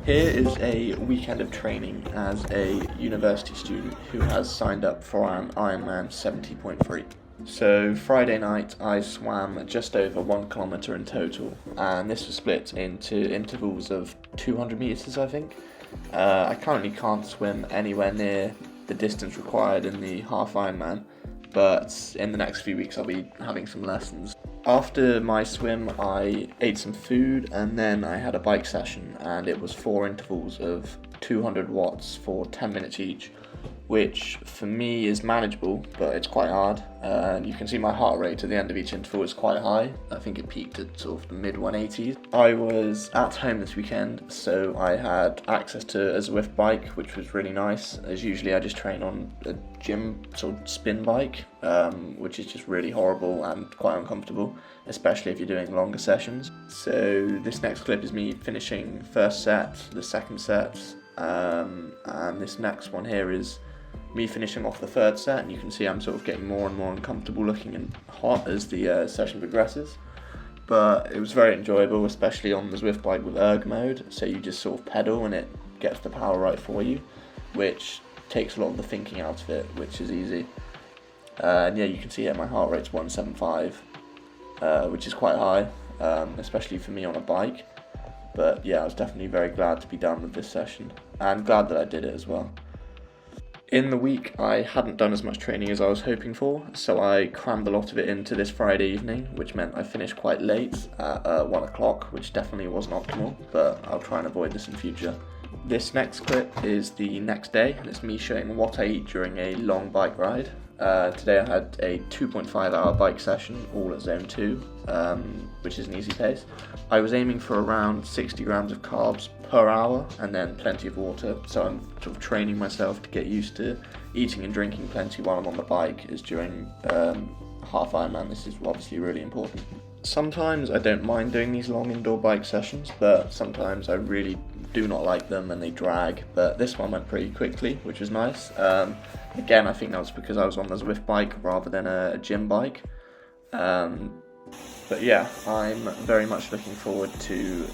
Here is a weekend of training as a university student who has signed up for an Ironman 70.3. So Friday night I swam just over 1 kilometre in total, and this was split into intervals of 200 metres I think. I currently can't swim anywhere near the distance required in the half Ironman, but in the next few weeks I'll be having some lessons. After my swim, I ate some food and then I had a bike session, and it was 4 intervals of 200 watts for 10 minutes each, which for me is manageable, but it's quite hard. You can see my heart rate at the end of each interval is quite high. I think it peaked at sort of the mid 180s. I was at home this weekend, so I had access to a Zwift bike, which was really nice, as usually I just train on a gym sort of spin bike, which is just really horrible and quite uncomfortable, especially if you're doing longer sessions. So this next clip is me finishing first set, the second set, and this next one here is me finishing off the third set, and you can see I'm sort of getting more and more uncomfortable looking and hot as the session progresses. But it was very enjoyable, especially on the Zwift bike with erg mode, so you just sort of pedal and it gets the power right for you, which takes a lot of the thinking out of it, which is easy. And yeah, you can see here my heart rate's 175, which is quite high, especially for me on a bike. But yeah, I was definitely very glad to be done with this session, and glad that I did it as well. In the week, I hadn't done as much training as I was hoping for, so I crammed a lot of it into this Friday evening, which meant I finished quite late at 1 o'clock, which definitely wasn't optimal, but I'll try and avoid this in future. This next clip is the next day, and it's me showing what I eat during a long bike ride. Today I had a 2.5 hour bike session, all at zone 2, which is an easy pace. I was aiming for around 60 grams of carbs per hour and then plenty of water, so I'm sort of training myself to get used to eating and drinking plenty while I'm on the bike, as during half Ironman this is obviously really important. Sometimes I don't mind doing these long indoor bike sessions, but sometimes I really do not like them and they drag, but this one went pretty quickly, which was nice. Again, I think that was because I was on the Zwift bike rather than a gym bike. But yeah, I'm very much looking forward to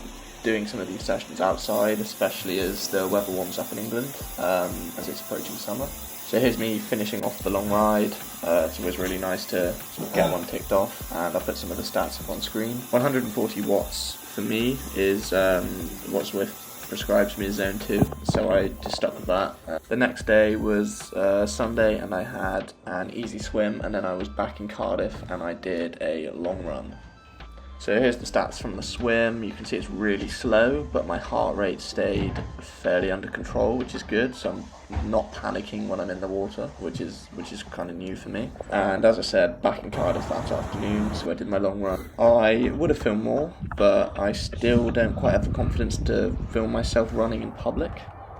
doing some of these sessions outside, especially as the weather warms up in England, as it's approaching summer. So here's me finishing off the long ride. It's always really nice to sort of get one ticked off, and I'll put some of the stats up on screen. 140 watts for me is what Zwift prescribes me as zone 2, so I just stuck with that. The next day was Sunday, and I had an easy swim, and then I was back in Cardiff and I did a long run. So here's the stats from the swim. You can see it's really slow, but my heart rate stayed fairly under control, which is good, so I'm not panicking when I'm in the water, which is kind of new for me. And as I said, back in Cardiff that afternoon, so I did my long run. I would have filmed more, but I still don't quite have the confidence to film myself running in public,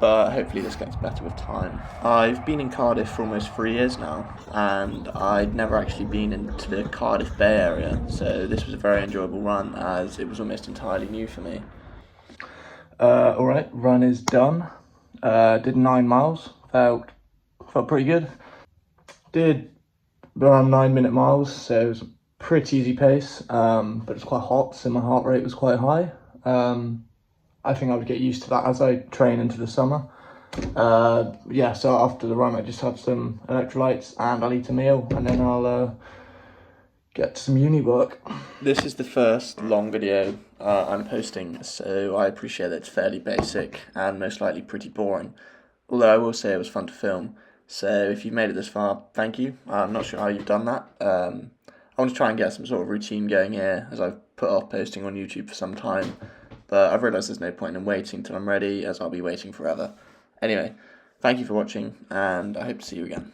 but hopefully this gets better with time. I've been in Cardiff for almost 3 years now, and I'd never actually been into the Cardiff Bay area, so this was a very enjoyable run as it was almost entirely new for me. Alright, run is done. Did 9 miles, felt pretty good. Did around 9-minute miles, so it was a pretty easy pace, but it's quite hot, so my heart rate was quite high. I think I would get used to that as I train into the summer. Yeah, so after the run I just have some electrolytes and I'll eat a meal, and then I'll get to some uni work. This is the first long video I'm posting, so I appreciate that it's fairly basic and most likely pretty boring. Although I will say it was fun to film, so if you've made it this far, thank you. I'm not sure how you've done that. I want to try and get some sort of routine going here, as I've put off posting on YouTube for some time. But I've realised there's no point in waiting till I'm ready, as I'll be waiting forever. Anyway, thank you for watching, and I hope to see you again.